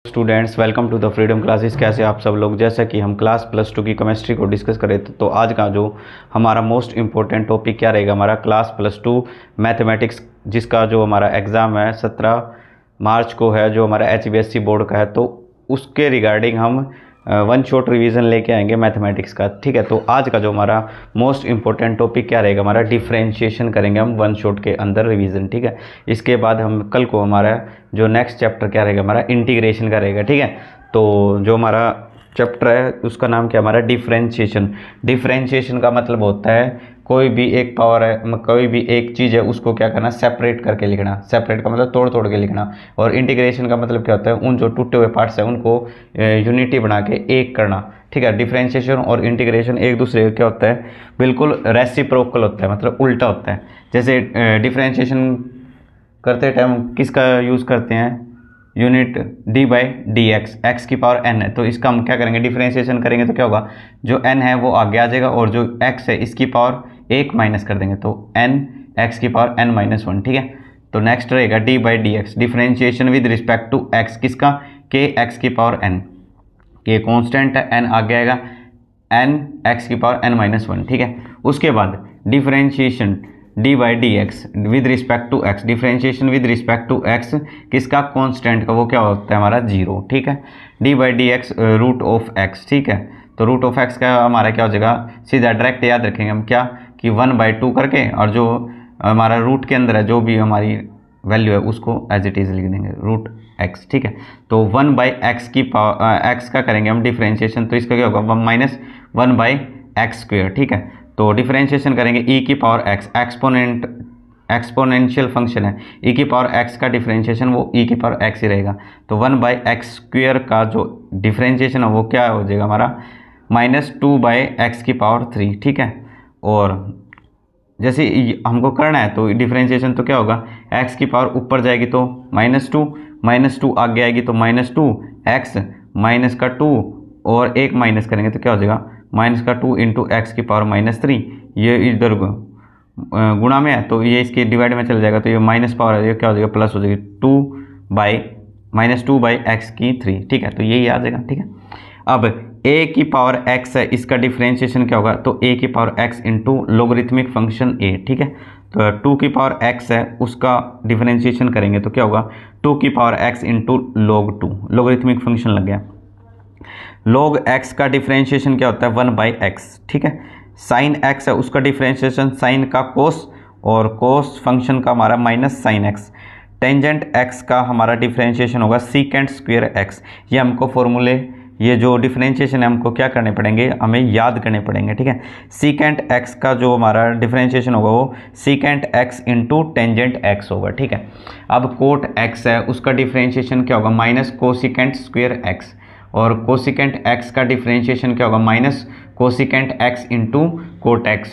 Students, welcome to the freedom classes. कैसे आप सब लोग? जैसा कि हम क्लास +2 की केमिस्ट्री को डिस्कस करें तो आज का जो हमारा मोस्ट इम्पोर्टेंट टॉपिक क्या रहेगा, हमारा क्लास +2 मैथमेटिक्स, जिसका जो हमारा एग्ज़ाम है 17 मार्च को है, जो हमारा HBSC बोर्ड का है। तो उसके रिगार्डिंग हम वन शॉट रिवीजन लेके आएंगे मैथमेटिक्स का। ठीक है, तो आज का जो हमारा मोस्ट इंपॉर्टेंट टॉपिक क्या रहेगा, हमारा डिफरेंशिएशन करेंगे हम वन शॉट के अंदर रिवीजन। ठीक है, इसके बाद हम कल को हमारा जो नेक्स्ट चैप्टर क्या रहेगा, हमारा इंटीग्रेशन का रहेगा। ठीक है, तो जो हमारा चैप्टर है उसका नाम क्या, हमारा डिफरेंशिएशन। डिफरेंशिएशन का मतलब होता है कोई भी एक पावर है, कोई भी एक चीज़ है, उसको क्या करना, सेपरेट करके लिखना। सेपरेट का मतलब तोड़ तोड़ के लिखना। और इंटीग्रेशन का मतलब क्या होता है, उन जो टूटे हुए पार्ट्स हैं उनको यूनिटी बना के एक करना। ठीक है, डिफरेंशिएशन और इंटीग्रेशन एक दूसरे का क्या होता है, बिल्कुल रेसिप्रोकल होता है, मतलब उल्टा होता है। जैसे डिफरेंशिएशन करते टाइम किसका यूज़ करते हैं, यूनिट d/dx, x की पावर n है, तो इसका हम क्या करेंगे, डिफरेंशिएशन करेंगे तो क्या होगा, जो n है वो आगे आ जाएगा और जो x है इसकी पावर 1 माइनस कर देंगे, तो n x की पावर n-1। ठीक है, तो नेक्स्ट रहेगा d/dx, differentiation with respect to x, किसका, k x की पावर n, k कॉन्स्टेंट है, n आगे आएगा, n x की पावर n-1। ठीक है, उसके बाद differentiation d/dx with respect to x, differentiation with respect to x किसका, कांस्टेंट का, वो क्या होता है हमारा 0। ठीक है, d/dx रूट ऑफ x। ठीक है, तो रूट ऑफ x का हमारा क्या हो जाएगा, सीधा डायरेक्ट याद रखेंगे हम क्या, कि 1/2 करके, और जो हमारा रूट के अंदर है जो भी हमारी वैल्यू है उसको एज इट इज़ लिख देंगे, रूट x। ठीक है, तो 1/x की पावर x का करेंगे हम डिफरेंशिएशन, तो इसका क्या होगा, -1/x²। ठीक है, तो डिफरेंशिएशन करेंगे e की पावर x, एक्सपोनेंशियल फंक्शन है, e की पावर x का डिफरेंशिएशन वो e की पावर x ही रहेगा। तो 1/x² का जो डिफरेंशिएशन है वो क्या हो जाएगा हमारा, -2/x की पावर 3। ठीक है, और जैसे हमको करना है तो डिफरेंशिएशन तो क्या होगा, x की पावर ऊपर जाएगी तो -2 आगे आएगी तो -2x माइनस का 2 और 1 माइनस करेंगे तो क्या हो जाएगा, -2 इंटू एक्स की पावर -3। ये इधर गुणा में है तो ये इसके डिवाइड में चल जाएगा, तो ये माइनस पावर है, ये क्या हो जाएगा, प्लस हो जाएगी, -2/x3। ठीक है, तो यही आ जाएगा। ठीक है, अब a की पावर x है, इसका डिफरेंशिएशन क्या होगा, तो a की power x into logarithmic function a। ठीक है, तो 2 की पावर x है उसका डिफरेंशिएशन करेंगे तो क्या होगा, 2 की power x into log 2, logarithmic function लग गया। log x का डिफरेंशिएशन क्या होता है, 1/x। ठीक है, साइन x है उसका डिफरेंशिएशन साइन का कोस, और कोस फंक्शन का हमारा -sin x। टेंजेंट x का हमारा डिफरेंशिएशन होगा sec² x। ये हमको फॉर्मूले, ये जो डिफरेंशिएशन है हमको क्या करने पड़ेंगे, हमें याद करने पड़ेंगे। ठीक है, सीकेंट x का जो हमारा डिफरेंशिएशन होगा वो secant x into tangent x होगा। ठीक है, अब कोट x है उसका डिफरेंशिएशन क्या होगा, -कोसिकेंट² x, और कोसिकेंट x का डिफरेंशिएशन क्या होगा, -cosecant x into coat x।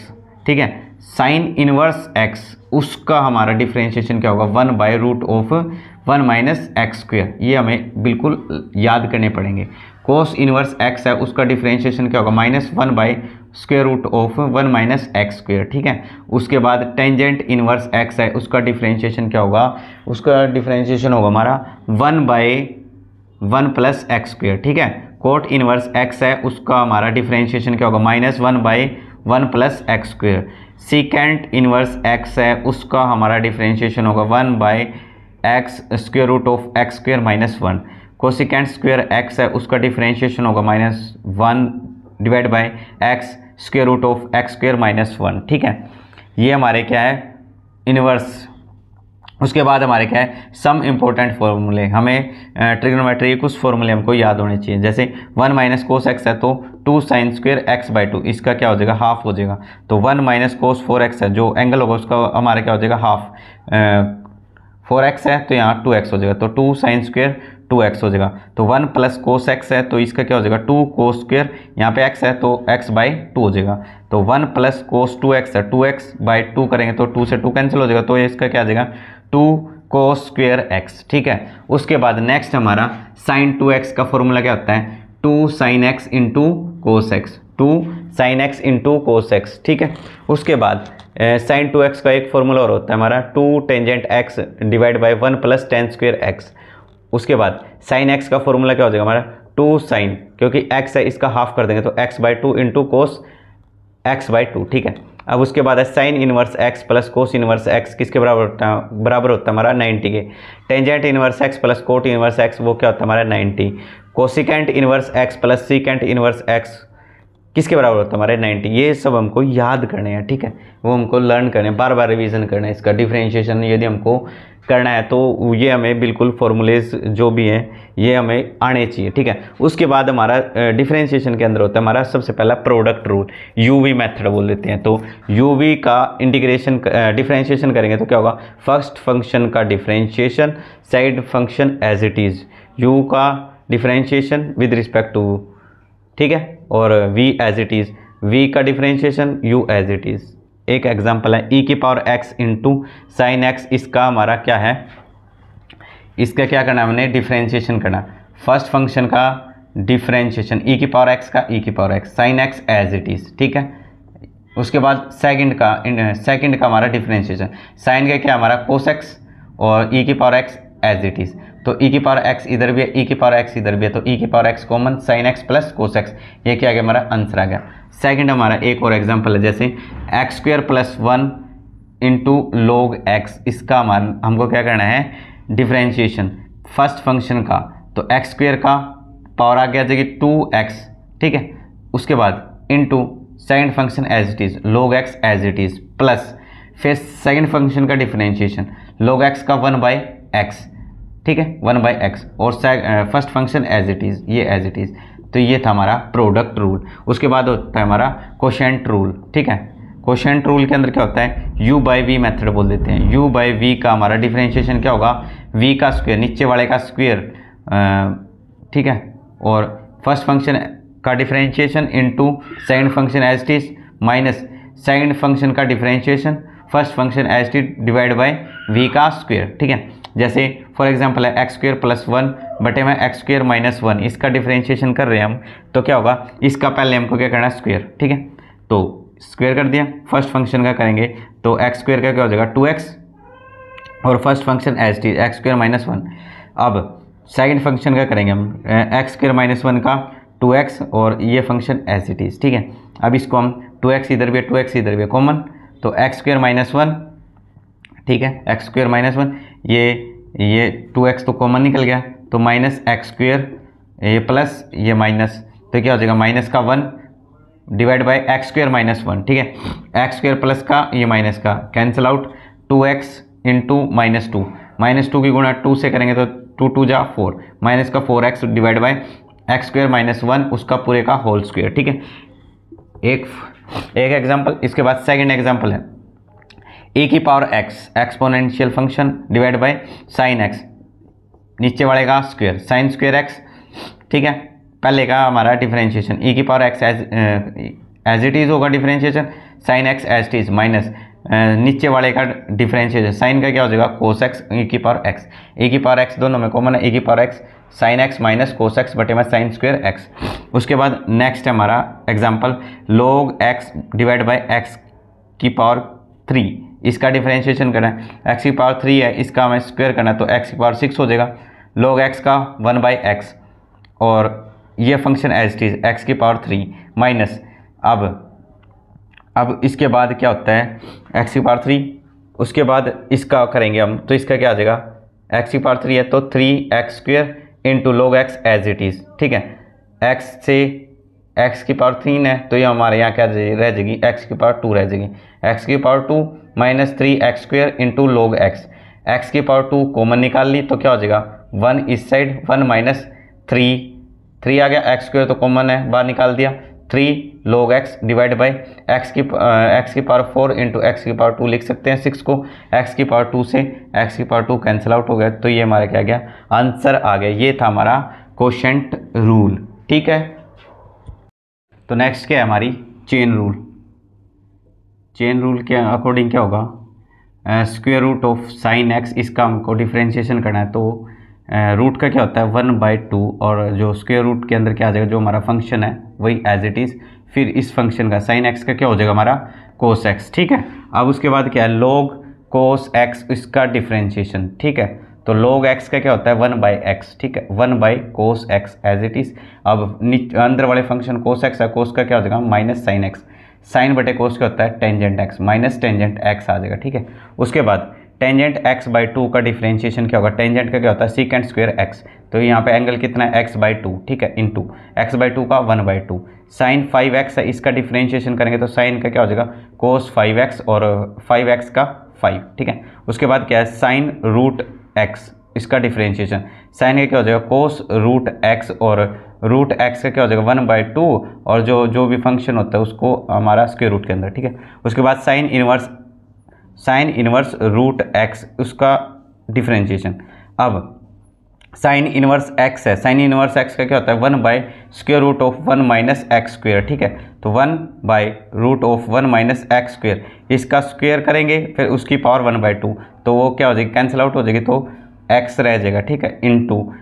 ठीक है, साइन इनवर्स x उसका हमारा डिफरेंशिएशन क्या होगा, 1/√1 - x²। ये हमें बिल्कुल याद करने पड़ेंगे। कोस इनवर्स x है उसका डिफरेंशिएशन क्या होगा, -1/√1 - x²। ठीक है, उसके बाद टेंजेंट इनवर्स x है उसका डिफरेंशिएशन क्या होगा, उसका डिफरेंशिएशन होगा हमारा 1/1 + x²। ठीक है, कोट इनवर्स x है उसका हमारा डिफरेंशिएशन क्या होगा, -1/1 + x²। सीकेंट इनवर्स x है उसका हमारा डिफरेंशिएशन होगा 1/x² - 1। कोसिकेंट स्क्वायर x है उसका डिफरेंशिएशन होगा -1/x² - 1। ठीक है, ये हमारे क्या है, इनवर्स। उसके बाद हमारे क्या है, सम इम्पोर्टेंट फॉर्मूले, हमें ट्रिग्नोमेट्री के कुछ फॉर्मूले हमको याद होने चाहिए। जैसे 1 - cos x है तो 2sin² x/2, इसका क्या हो जाएगा, हाफ हो जाएगा। तो 1 - cos 4x है, जो एंगल होगा उसका हमारा क्या हो जाएगा, हाफ। 4x है तो यहाँ 2x हो जाएगा, तो 2sin² 2x हो जाएगा। तो 1 + cos x है तो इसका क्या हो जाएगा, 2 cos², यहाँ पे x है तो x/2 हो जाएगा। तो 1 + cos 2x है, 2x/2 करेंगे तो 2 से 2 कैंसिल हो जाएगा, तो इसका क्या आ जाएगा, 2 cos² x। ठीक है, उसके बाद नेक्स्ट हमारा sin 2x का फॉर्मूला क्या होता है, 2 sin x into cos x, 2 sin x into cos x। ठीक है, उसके बाद sin 2x का एक फॉर्मूला और होता है हमारा 2 tangent x divide by 1 + tan² x। उसके बाद साइन एक्स का फॉर्मूला क्या हो जाएगा हमारा, 2 साइन, क्योंकि एक्स है इसका हाफ कर देंगे तो x/2 इंटू कोस x/2, ठीक है। अब उसके बाद है sine inverse x plus cos inverse x किसके बराबर होता है हमारा 90 के। Tangent inverse x plus cot inverse x वो क्या होता है हमारा 90। Cosecant inverse x plus secant inverse x किसके बराबर होता है हमारे 90। ये सब हमको याद करने हैं, ठीक है, वो हमको लर्न करने हैं, बार बार रिवीजन करना है। इसका डिफरेंशिएशन यदि हमको करना है तो ये हमें बिल्कुल फॉर्मूलेज जो भी हैं ये हमें आने चाहिए, ठीक है। उसके बाद हमारा डिफरेंशिएशन के अंदर होता है हमारा सबसे पहला प्रोडक्ट रूल, यूवी मेथड बोल देते हैं। तो यूवी का इंटीग्रेशन डिफरेंशिएशन करेंगे तो क्या होगा, फर्स्ट फंक्शन का differentiation side function as it is, U का डिफरेंशिएशन विद रिस्पेक्ट टू, ठीक है, और v as it is, v का differentiation u as it is. एक एग्जांपल है e⁻x इंटू साइन एक्स, इसका हमारा क्या है, इसका क्या करना है हमने डिफरेंशिएशन करना, फर्स्ट फंक्शन का डिफरेंशिएशन e⁻x का e⁻x sine x as it is, ठीक है। उसके बाद सेकंड का हमारा डिफरेंशिएशन साइन का क्या हमारा कोस एक्स और e⁻x एज इट इज़। तो e⁻x इधर भी है, e⁻x इधर भी है, तो e⁻x common sine x plus cos x, ये क्या आ गया हमारा आंसर आ गया। सेकंड हमारा एक और एग्जांपल है जैसे x² + 1 इंटू log x, इसका हमको क्या करना है डिफरेंशिएशन फर्स्ट फंक्शन का, तो x² का पावर आ गया जाएगी 2x, ठीक है। उसके बाद into second function as it is log x as it is plus फिर सेकंड फंक्शन का डिफरेंशिएशन log x का 1/x, ठीक है, 1/x और first function as it is, ये एज इट इज़। तो ये था हमारा प्रोडक्ट रूल। उसके बाद होता है हमारा कोशेंट रूल, ठीक है। कोशेंट रूल के अंदर क्या होता है, u/v मेथड बोल देते हैं। u/v का हमारा डिफरेंशिएशन क्या होगा, v का स्क्वायर नीचे वाले का स्क्वायर, ठीक है, और फर्स्ट फंक्शन का differentiation into second function as it is minus second function का differentiation first function as it is divide by v का स्क्वायर, ठीक है। जैसे फॉर एग्जांपल है x² + 1 बटे में x² - 1, इसका डिफरेंशिएशन कर रहे हैं हम, तो क्या होगा, इसका पहले हमको क्या करना है स्क्वायर, ठीक है। तो स्क्वायर कर दिया, फर्स्ट फंक्शन का करेंगे तो x² का क्या हो जाएगा 2x और first function as it is x² - 1। अब सेकंड फंक्शन का करेंगे हम x² - 1 का 2x और ये फंक्शन एज इट इज, ठीक है। अब इसको हम 2x इधर भी है 2x इधर भी है कॉमन, तो x² - 1, ठीक है, x² - 1, ये 2x तो कॉमन निकल गया, तो -x² ये प्लस ये माइनस, तो क्या हो जाएगा माइनस का 1 डिवाइड बाय x² - 1, ठीक है। x² प्लस का ये माइनस का कैंसिल आउट, 2x इंटू -2 की गुणा 2 से करेंगे तो 2 2 जा 4, माइनस का 4x डिवाइड बाय x² - 1 उसका पूरे का होल स्क्वायर, ठीक है। एक एग्जाम्पल। इसके बाद सेकंड एग्जाम्पल है e⁻x exponential function divide by sine x, नीचे वाले का स्क्वायर साइन स्क्वायर एक्स, ठीक है। पहले का हमारा differentiation e⁻x as it is होगा differentiation sine x as it is minus नीचे वाले का डिफरेंशिएशन साइन का क्या हो जाएगा कोस एक्स e⁻x दोनों में कॉमन है e⁻x sine x minus cos x बटे में साइन स्क्वायर एक्स। उसके बाद नेक्स्ट है हमारा example log x divide by x⁻3, इसका डिफरेंशिएशन करना है, x⁻3 है इसका हमें स्क्वायर करना है तो x⁻6 हो जाएगा, log x का 1/x और ये function as it is x⁻3 minus अब इसके बाद क्या होता है x⁻3, उसके बाद इसका करेंगे हम तो इसका क्या आ जाएगा x⁻3 है तो 3x² into log x as it is, ठीक है। x से x⁻3 है तो ये हमारे यहाँ क्या रह जाएगी x⁻2 रह जाएगी, x⁻2 minus 3x² into log x⁻2 common निकाल ली तो क्या हो जाएगा 1 इस साइड 1 माइनस 3 आ गया, x² तो कॉमन है बाहर निकाल दिया, 3 log x divide by x⁻4 into x⁻2 लिख सकते हैं 6 को, x⁻2 से x⁻2 कैंसिल आउट हो गया तो ये हमारा क्या गया आंसर आ गया। ये था हमारा कोशेंट रूल, ठीक है। तो नेक्स्ट क्या है हमारी चेन रूल। चेन रूल के अकॉर्डिंग क्या होगा square root of sine x, इसका हमको डिफरेंशिएशन करना है तो रूट का क्या होता है 1/2 और जो स्क्वायर रूट के अंदर क्या आ जाएगा जो हमारा फंक्शन है वही एज इट इज़, फिर इस फंक्शन का साइन एक्स का क्या हो जाएगा हमारा कोस एक्स, ठीक है। अब उसके बाद क्या है log cos x इसका डिफरेंशिएशन, ठीक है। तो log x का क्या होता है 1/x, ठीक है, 1/cos x as it is. अब अंदर वाले फंक्शन cos x है, cos का क्या हो जाएगा माइनस साइन x, साइन बटे कोस क्या होता है tangent x, minus tangent x आ जाएगा, ठीक है। उसके बाद टेंजेंट x/2 का डिफरेंशिएशन क्या होगा, टेंजेंट का क्या होता है सीकेंट स्क्वायर x, तो यहाँ पे एंगल कितना है x/2, ठीक है, इंटू x/2 का 1/2, साइन 5x है, इसका डिफरेंशिएशन करेंगे तो साइन का क्या हो जाएगा कोस 5x और 5x का 5, ठीक है। उसके बाद क्या है साइन रूट x, इसका डिफरेंशिएशन साइन का क्या हो जाएगा कोस रूट x और रूट x का क्या हो जाएगा 1/2 और जो भी फंक्शन होता है उसको हमारा स्क्वायर रूट के अंदर, ठीक है। उसके बाद साइन इनवर्स रूट x, उसका डिफरेंशिएशन। अब साइन इनवर्स x है, साइन इनवर्स x का क्या होता है 1/√1 माइनस एक्स स्क्वेयर, ठीक है। तो 1/√1 माइनस एक्स स्क्वेयर, इसका स्क्वेयर करेंगे फिर उसकी पावर 1/2, तो वो क्या हो जाएगी कैंसिल आउट हो जाएगी, तो x रह जाएगा, ठीक है, इंटू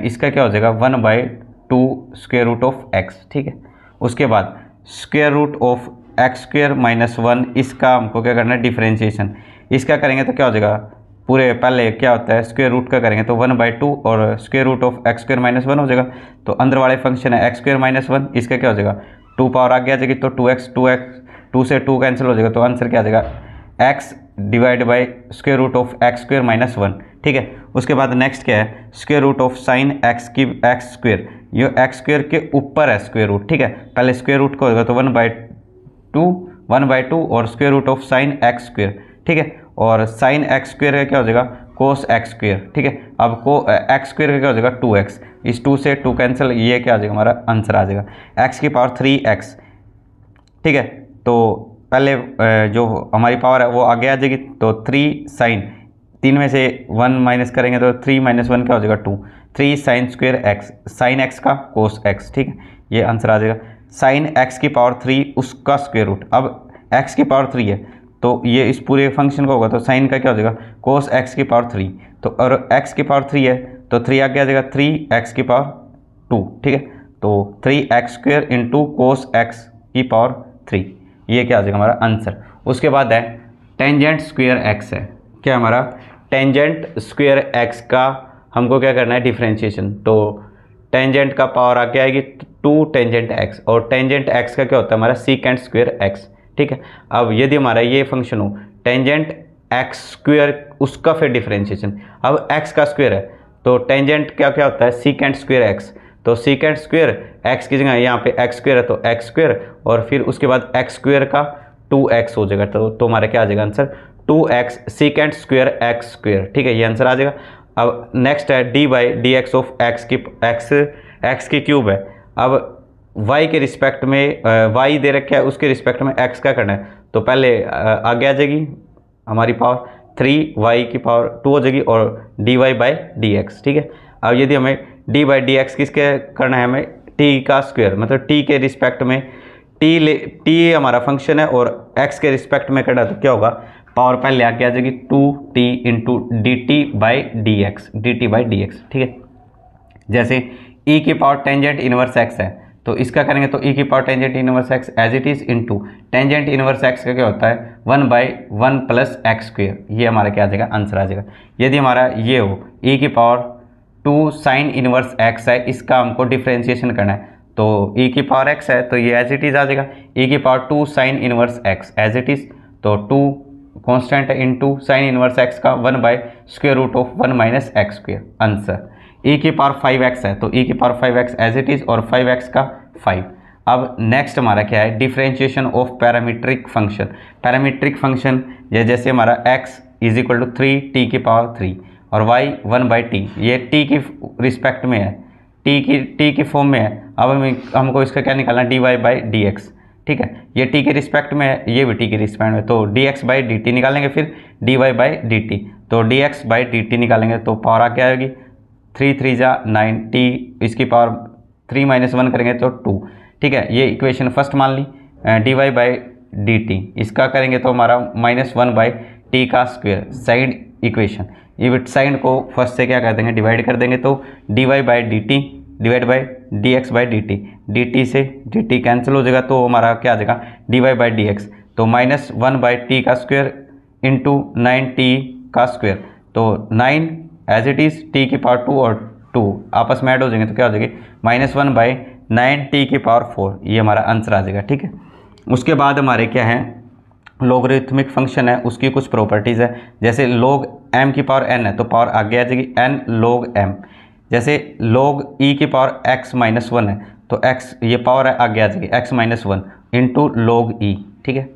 इसका क्या हो जाएगा 1/2 स्क्वेयर रूट ऑफ x, ठीक है। उसके बाद square root of x square minus 1, इसका हमको क्या करना है डिफरेंशिएशन, इसका करेंगे तो क्या हो जाएगा पूरे पहले क्या होता है स्क्वायर रूट का करेंगे तो 1/2 और square root of x square minus 1 हो जाएगा, तो अंदर वाले फंक्शन है एक्स स्क्वायर माइनस 1, इसका क्या हो जाएगा 2 पावर आगे आ जाएगी तो 2 से 2 कैंसिल हो जाएगा, तो आंसर क्या आ जाएगा x divide by square root of x square minus 1, ठीक है। उसके बाद नेक्स्ट क्या है square root of sine x की एक्स स्क्वायर, ये एक्स स्क्वायर के ऊपर है स्क्वायर रूट, ठीक है, पहले स्क्वायर रूट का होगा तो 1/2 और square root of sine x square, ठीक है, और साइन एक्स स्क्वायर का क्या हो जाएगा कोस एक्स स्क्वायर, ठीक है। अब को एक्स स्क्वायर का क्या हो जाएगा 2x, इस 2 से 2 कैंसिल, ये क्या आ जाएगा हमारा आंसर आ जाएगा x की पावर 3x, ठीक है। तो पहले जो हमारी पावर है वो आगे आ जाएगी, तो 3 साइन 3 में से 1 माइनस करेंगे तो 3 माइनस 1 क्या हो जाएगा 2, 3 sine square x, sine x का कोस x, ठीक है, ये आंसर आ जाएगा। साइन x की पावर 3 उसका स्क्वायर रूट, अब x की पावर 3 है तो ये इस पूरे फंक्शन का होगा तो साइन का क्या हो जाएगा कोस x की पावर 3, तो और x की पावर 3 है तो 3 आगे आ जाएगा 3x की पावर 2, ठीक है, तो 3x square into cos x की पावर 3, ये क्या आ जाएगा हमारा आंसर। उसके बाद है टेंजेंट स्क्वायर x है, क्या हमारा टेंजेंट स्क्वायर x का हमको क्या करना है डिफरेंशिएशन, तो टेंजेंट का पावर आगे आएगी 2 टेंजेंट x और टेंजेंट x का क्या होता है हमारा सीकेंट स्क्वायर x, ठीक है। अब यदि हमारा ये फंक्शन हो टेंजेंट x स्क्वायर उसका फिर डिफरेंशिएशन, अब x का स्क्वायर है तो टेंजेंट क्या क्या होता है सीकेंट स्क्वायर x, तो सीकेंट स्क्वायर x की जगह यहाँ पे x स्क्वायर है तो x स्क्वायर और फिर उसके बाद x स्क्वायर का 2x हो जाएगा, तो हमारा क्या आ जाएगा answer 2x secant square x square, ठीक है, ये आंसर आ जाएगा। अब नेक्स्ट है d/dx ऑफ x की क्यूब है, अब y के रिस्पेक्ट में y दे रखा है उसके रिस्पेक्ट में x का करना है, तो पहले आगे आ जाएगी हमारी पावर 3y की पावर 2 हो जाएगी और dy/dx, ठीक है। अब यदि हमें d/dx किसके करना है हमें t का स्क्वायर, मतलब t के रिस्पेक्ट में t हमारा फंक्शन है और x के रिस्पेक्ट में करना है तो क्या होगा पावर पहले आगे आ जाएगी 2t इंटू dt/dx, ठीक है। जैसे e की पावर टेंजेंट इनवर्स x है तो इसका करेंगे तो e की power tangent inverse x as it is into tangent inverse x का क्या होता है 1/1 प्लस एक्स स्क्वेयर, ये हमारा क्या आ जाएगा आंसर आ जाएगा। यदि हमारा ये हो e की पावर 2 साइन इनवर्स x है, इसका हमको डिफरेंशिएशन करना है तो e की पावर x है तो ये एज इट इज आ जाएगा e की power 2 sine inverse x as it is, तो 2 कॉन्स्टेंट है इंटू साइन इनवर्स x का 1/√1 minus x square, answer. e की पावर 5x है तो e की power 5x as it is और 5x का 5। अब नेक्स्ट हमारा क्या है differentiation of parametric function, parametric function ये जैसे हमारा x is equal to 3t की पावर 3 और y 1/t, ये t की रिस्पेक्ट में है, t की फॉर्म में है। अब हमको इसका क्या निकालना है dy/dx, ठीक है, ये t के रिस्पेक्ट में है ये भी t के रिस्पेक्ट में, तो dx/dt निकालेंगे फिर dy/dt, तो dx/dt निकालेंगे तो पावर आगे आएगी 3 3 जा 9 t, इसकी पावर 3 - 1 करेंगे तो 2, ठीक है, ये इक्वेशन फर्स्ट मान ली। dy/dt इसका करेंगे तो हमारा -1/t का स्क्वायर साइड इक्वेशन, ये साइड को फर्स्ट से क्या कर देंगे डिवाइड कर देंगे तो dy/dt divide by dx/dt, dt से dt कैंसिल हो जाएगा तो हमारा क्या आ जाएगा dy/dx, तो -1/t का स्क्वायर इंटू 9t का स्क्वायर, तो 9 एज इट इज़ टी की पावर 2 और 2 आपस में ऐड हो जाएंगे तो क्या हो जाएगी -1/9 टी की पावर 4, ये हमारा आंसर आ जाएगा। ठीक है, उसके बाद हमारे क्या है, लॉगरिथमिक फंक्शन है, उसकी कुछ प्रॉपर्टीज़ है। जैसे log m की पावर n है तो पावर आगे आ जाएगी n log m। जैसे log e की पावर x-1 है तो x ये पावर है आगे आ जाएगी x-1 इंटू log e। ठीक है,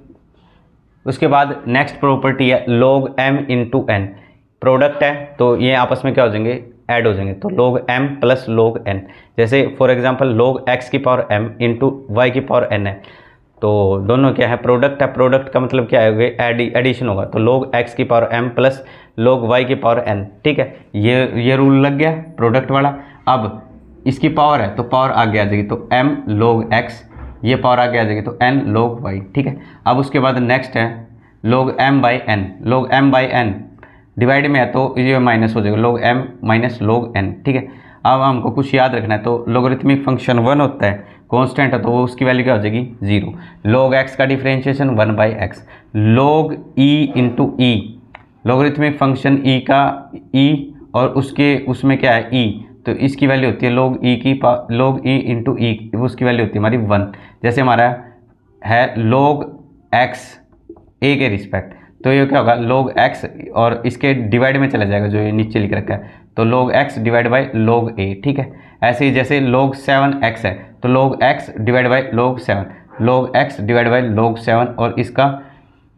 उसके बाद नेक्स्ट प्रॉपर्टी है log m into n, product है तो ये आपस में क्या हो जाएंगे, ऐड हो जाएंगे, तो log m plus log n। जैसे फॉर एग्जांपल log x की पावर m इंटू y की पावर n है तो दोनों क्या है, प्रोडक्ट है, प्रोडक्ट का मतलब क्या है, एडिशन होगा, तो log x की power m plus log y की पावर n। ठीक है, ये रूल लग गया प्रोडक्ट वाला। अब इसकी पावर है तो पावर आगे आ जाएगी, तो m log x, ये पावर आगे आ जाएगी तो n log y। ठीक है, अब उसके बाद नेक्स्ट है log m by n, log m by n divide में है तो ये माइनस हो जाएगा log m minus log n। ठीक है, अब हमको कुछ याद रखना है, तो लॉगरिथमिक फंक्शन 1 होता है, कांस्टेंट है तो वो उसकी वैल्यू क्या हो जाएगी 0। log x का differentiation 1/x, log e into e, logarithmic function e का e और उसमें क्या है e, तो इसकी वैल्यू होती है log e इंटू ई, उसकी वैल्यू होती है हमारी 1। जैसे हमारा है log x a के रिस्पेक्ट, तो ये क्या होगा log x और इसके डिवाइड में चला जाएगा जो ये नीचे लिख रखा है, तो log x divide by log a। ठीक है, ऐसे ही जैसे log 7x है तो log x divide by log 7, log x divide by log 7 और इसका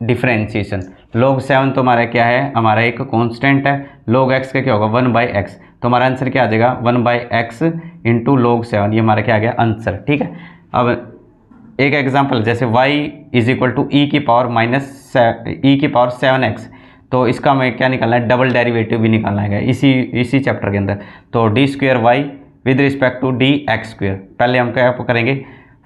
डिफरेंशिएशन log 7 तो हमारा क्या है, हमारा एक कांस्टेंट है, log x का क्या होगा 1/x, तो हमारा आंसर क्या आ जाएगा 1/x इंटू log 7, ये हमारा क्या आ गया आंसर। ठीक है, अब एक एग्जांपल जैसे y is equal to e की पावर 7x, तो इसका हमें क्या निकालना है, डबल डेरिवेटिव भी निकालना है इसी चैप्टर के अंदर। तो d² y with respect to dx², पहले हम क्या करेंगे,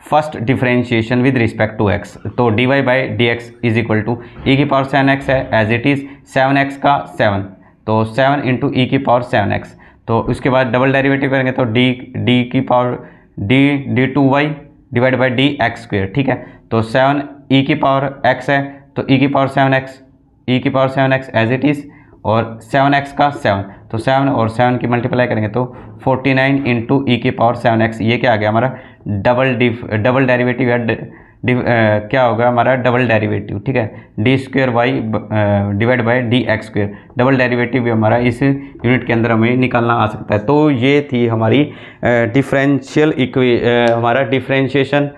first differentiation with respect to x, तो dy by dx is equal to e की पावर 7x है एज इट इज़ 7x का 7, तो 7 इंटू ई की पावर 7x, तो उसके बाद डबल डेरिवेटिव करेंगे तो d की power d2y divide by dx²। ठीक है, तो 7 ई की पावर x है तो ई की power 7x as it is और 7x का 7, तो 7 और 7 की मल्टीप्लाई करेंगे तो 49 इंटू ई की पावर 7x, ये क्या आ गया हमारा डबल डेरिवेटिव है, क्या होगा हमारा डबल डेरिवेटिव। ठीक है, d² y divide by dx², double derivative भी हमारा इस यूनिट के अंदर हमें निकालना आ सकता है। तो ये थी हमारी हमारा डिफरेंशिएशन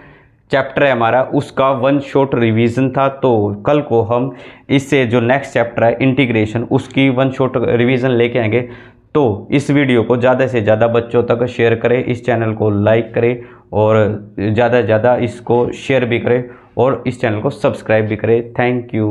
चैप्टर है हमारा, उसका 1 शॉर्ट रिवीजन था। तो कल को हम इससे जो नेक्स्ट चैप्टर है इंटीग्रेशन, उसकी 1 शॉर्ट रिवीजन लेके आएंगे। तो इस वीडियो को ज़्यादा से ज़्यादा बच्चों तक शेयर करें, इस चैनल को लाइक करें और ज़्यादा से ज़्यादा इसको शेयर भी करें और इस चैनल को सब्सक्राइब भी करें। Thank you.